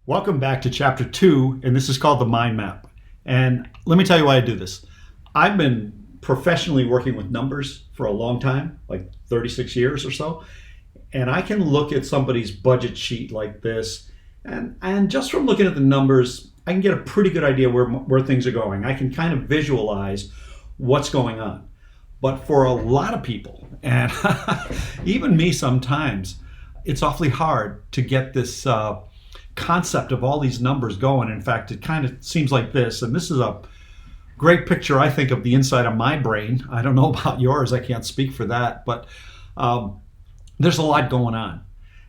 Welcome back to chapter 2, and this is called the mind map. And let me tell you why I do this. I've been professionally working with numbers for a long time, like 36 years or so, and I can look at somebody's budget sheet like this, and just from looking at the numbers, I can get a pretty good idea where things are going. I can kind of visualize what's going on. But for a lot of people, and even me sometimes, it's awfully hard to get this concept of all these numbers going. In fact, it kind of seems like this, and this is a great picture, I think, of the inside of my brain. I don't know about yours, I can't speak for that, but there's a lot going on.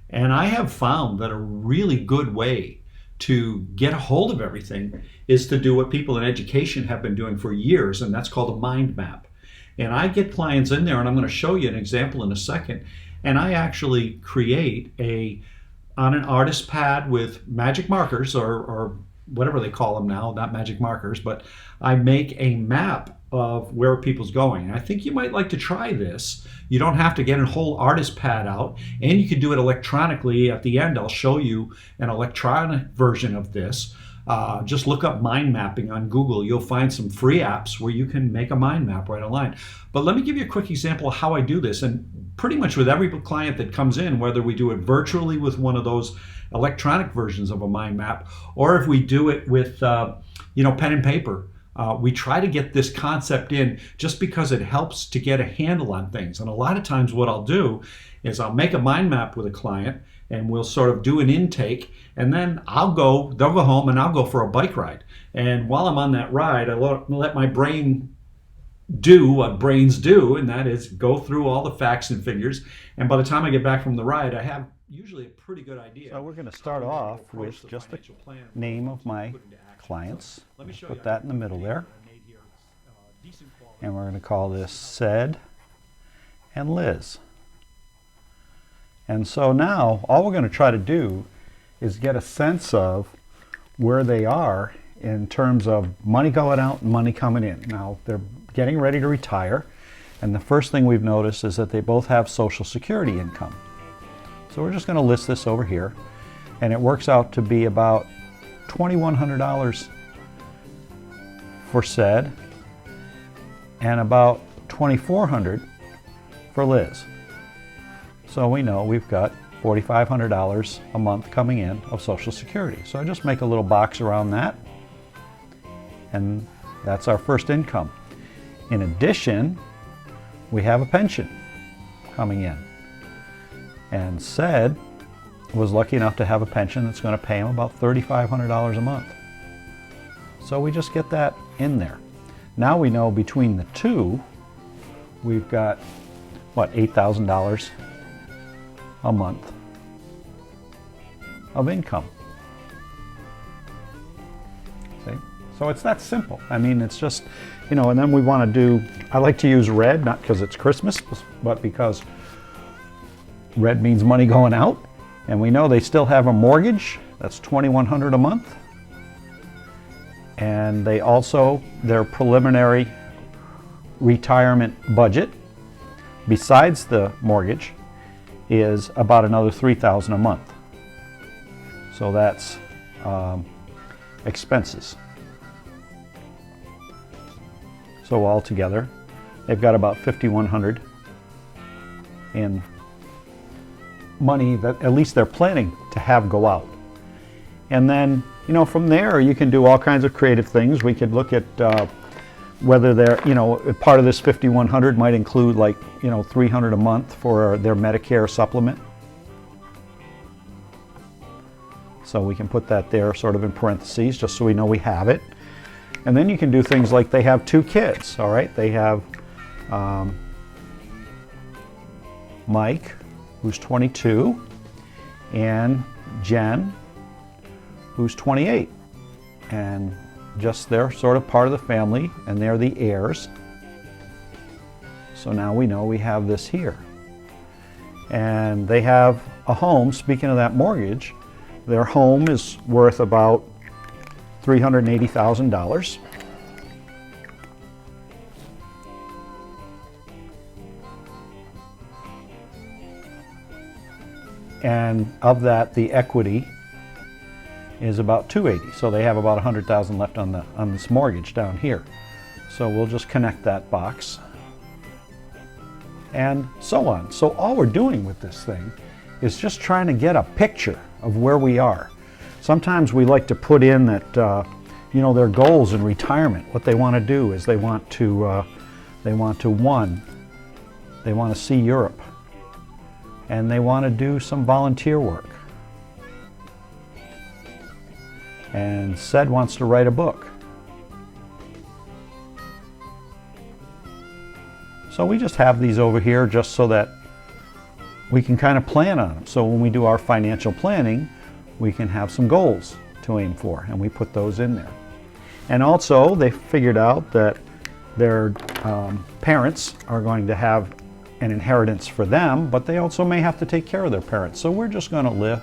And I have found that a really good way to get a hold of everything is to do what people in education have been doing for years, and that's called a mind map. And I get clients in there, and I'm going to show you an example in a second, and I actually create on an artist pad with magic markers or whatever they call them now, not magic markers, but I make a map of where people's going. And I think you might like to try this. You don't have to get a whole artist pad out, and you can do it electronically. At the end, I'll show you an electronic version of this. Just look up mind mapping on Google. You'll find some free apps where you can make a mind map right online. But let me give you a quick example of how I do this. And pretty much with every client that comes in, whether we do it virtually with one of those electronic versions of a mind map, or if we do it with pen and paper, we try to get this concept in just because it helps to get a handle on things. And a lot of times what I'll do is I'll make a mind map with a client, and we'll sort of do an intake, and then they'll go home and I'll go for a bike ride. And while I'm on that ride, I let my brain do what brains do, and that is go through all the facts and figures. And by the time I get back from the ride, I have usually a pretty good idea. So we're going to start off with just the name of my clients. Put that in the middle there. And we're going to call this Ced and Liz. And so now all we're going to try to do is get a sense of where they are in terms of money going out and money coming in. Now they're getting ready to retire, and the first thing we've noticed is that they both have Social Security income. So we're just going to list this over here, and it works out to be about $2,100 for Ced and about $2,400 for Liz. So we know we've got $4,500 a month coming in of Social Security. So I just make a little box around that, and that's our first income. In addition, we have a pension coming in. And Ced was lucky enough to have a pension that's going to pay him about $3,500 a month. So we just get that in there. Now we know between the two, we've got, $8,000 a month of income. See? So it's that simple. I mean, it's just, and then we want to do, I like to use red, not because it's Christmas, but because red means money going out. And we know they still have a mortgage. That's $2,100 a month. And they also, their preliminary retirement budget, besides the mortgage, is about another $3,000 a month. So that's expenses. So altogether, they've got about $5,100 in money that at least they're planning to have go out. And then, from there you can do all kinds of creative things. We could look at whether they're, part of this $5,100 might include $300 a month for their Medicare supplement. So we can put that there sort of in parentheses just so we know we have it. And then you can do things like they have 2 kids, all right? They have Mike, who's 22, and Jen, who's 28. And just they're sort of part of the family, and they're the heirs. So now we know we have this here. And they have a home. Speaking of that mortgage, their home is worth about $380,000. And of that, the equity is about 280. So they have about 100,000 left on this mortgage down here. So we'll just connect that box, and so on. So all we're doing with this thing is just trying to get a picture of where we are. Sometimes we like to put in that you know, their goals in retirement. What they want to do is they want to see Europe, and they want to do some volunteer work. And Sed wants to write a book. So we just have these over here just so that we can kind of plan on them. So when we do our financial planning, we can have some goals to aim for, and we put those in there. And also, they figured out that their parents are going to have an inheritance for them, but they also may have to take care of their parents. So we're just going to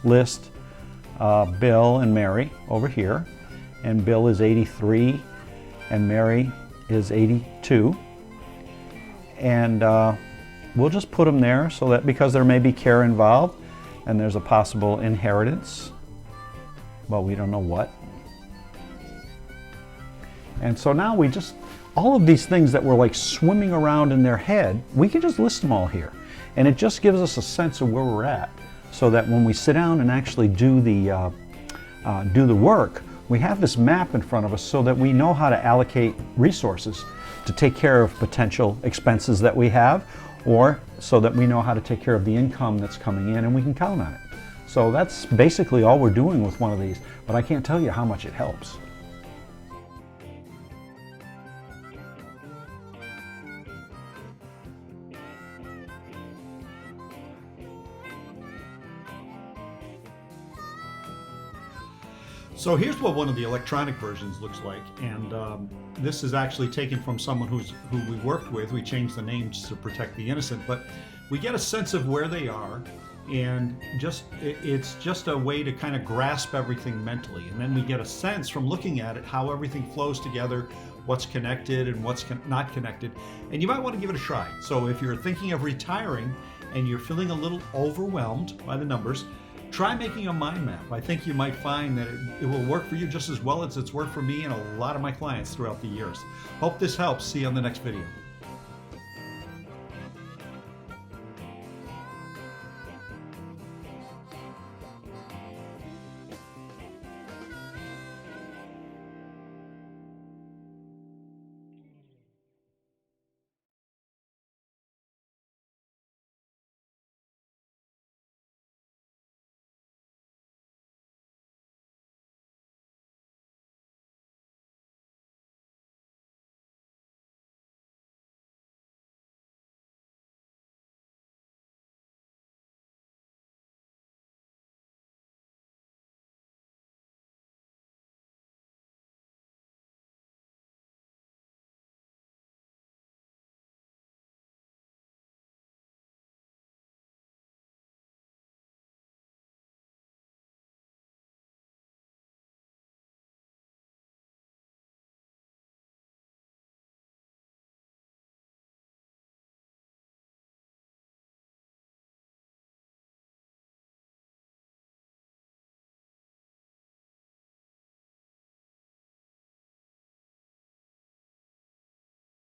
list Bill and Mary over here. And Bill is 83 and Mary is 82. And we'll just put them there so that, because there may be care involved and there's a possible inheritance, but we don't know what. And so now we just, all of these things that were like swimming around in their head, we can just list them all here. And it just gives us a sense of where we're at, so that when we sit down and actually do the work, we have this map in front of us so that we know how to allocate resources to take care of potential expenses that we have, or so that we know how to take care of the income that's coming in and we can count on it. So that's basically all we're doing with one of these, but I can't tell you how much it helps. So here's what one of the electronic versions looks like, and this is actually taken from someone who we worked with. We changed the names to protect the innocent, but we get a sense of where they are, and it's just a way to kind of grasp everything mentally, and then we get a sense from looking at it how everything flows together, what's connected and what's not connected, and you might want to give it a try. So if you're thinking of retiring and you're feeling a little overwhelmed by the numbers, try making a mind map. I think you might find that it will work for you just as well as it's worked for me and a lot of my clients throughout the years. Hope this helps. See you on the next video.